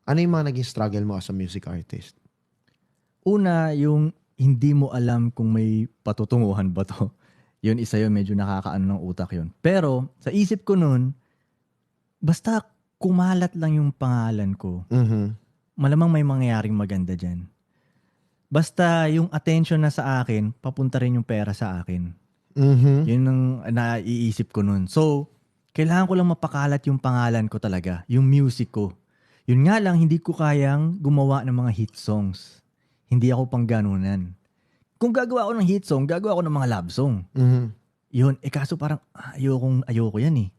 Ano yung mga naging struggle mo as a music artist? Una, yung hindi mo alam kung may patutunguhan ba to. Yun, isa yun, medyo nakakaano ng utak yun. Pero, sa isip ko nun, basta kumalat lang yung pangalan ko, malamang may mangyayaring maganda dyan. Basta yung attention na sa akin, papunta rin yung pera sa akin. Yun ang naiisip ko nun. So, kailangan ko lang mapakalat yung pangalan ko talaga, yung music ko. Yun nga lang, hindi ko kayang gumawa ng mga hit songs. Hindi ako pang ganunan. Kung gagawa ako ng hit song, gagawa ako ng mga love song. Yun, kaso parang ayoko yan eh.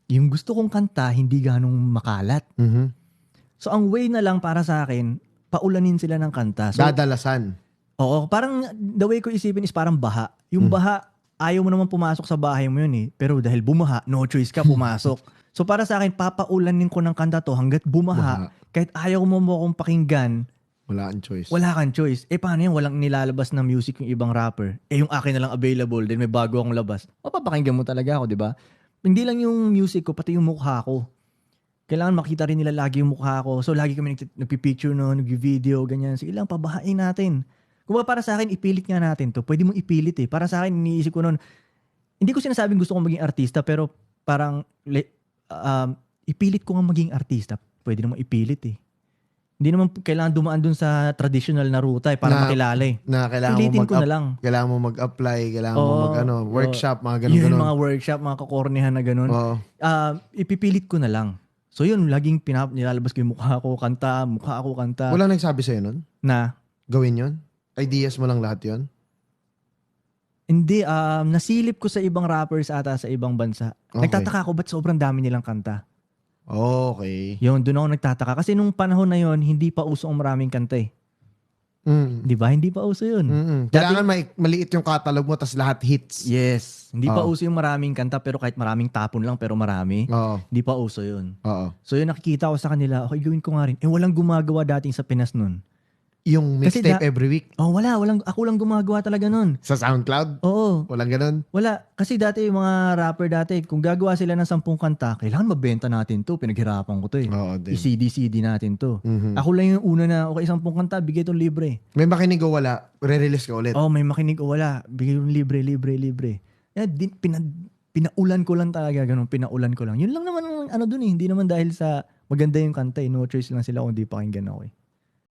Yung gusto kong kanta, hindi ganong makalat. So, ang way na lang para sa akin, paulanin sila ng kanta. So, Dadalasan. oo, parang the way ko isipin is parang baha. Yung baha, ayaw mo naman pumasok sa bahay mo yun eh. Pero dahil bumaha, no choice ka pumasok. So para sa akin, papaulanin ko ng kanta to hanggat bumaha. Kahit ayaw mo akong pakinggan, wala kang choice. Wala kang choice. Paano yan? Walang nilalabas na music yung ibang rapper. Yung akin na lang available, then may bago akong labas. Mapapakinggan mo talaga ako, di ba? Hindi lang yung music ko, pati yung mukha ko. Kailangan makita rin nila lagi yung mukha ko. So lagi kami nagpipicture no, nagvi-video, ganyan. Sige lang, pabahain natin. Kung ba para sa akin, ipilit nga natin to. Pwede mong ipilit eh. Para sa akin, iniisip ko noon, hindi ko sinasabing gusto kong maging artista, pero parang ipilit ko nga maging artista. Pwede naman ipilit eh. Hindi naman kailangan dumaan dun sa traditional na ruta eh, para makilala eh. Na kailangan Pilitin ko na lang. Kailangan mo mag-apply, kailangan mo workshop, mga ganun. Yun, mga workshop, mga kakornihan na ganun. Ipipilit ko na lang. So yun, laging nilalabas ko yung mukha ko kanta. Walang nagsabi sa'yo nun? Na? Gawin yun? Ideas mo lang lahat yun? Hindi, nasilip ko sa ibang rappers ata sa ibang bansa. Okay. Nagtataka ako ba't sobrang dami nilang kanta. Okay. Yun, doon ako nagtataka. Kasi nung panahon na yun, hindi pa uso ang maraming kanta eh. Di ba? Hindi pa uso yun. Kailangan maliit yung catalog mo tas lahat hits. Yes. Hindi pa uso yung maraming kanta pero kahit maraming tapon lang pero marami. Hindi pa uso yun. So yun, nakikita ko sa kanila, okay, gawin ko nga rin. Walang gumagawa dating sa Pinas nun. Yung mixtape every week? Wala. Ako lang gumagawa talaga nun. Sa SoundCloud? Oo. Walang ganun? Wala. Kasi dati yung mga rapper dati, kung gagawa sila ng 10 kanta, kailangan mabenta natin to. Pinaghirapan ko to eh. I-CD natin to. Ako lang yung una na, okay, 10 kanta, bigay itong libre. May makinig o wala, re-release ka ulit? May makinig o wala, bigay yung libre. Pinaulan ko lang talaga, ganun, pinaulan ko lang. Yun lang naman, dun eh. Hindi naman dahil sa maganda yung kanta eh. No choice lang sila kung di pakinggan ako eh.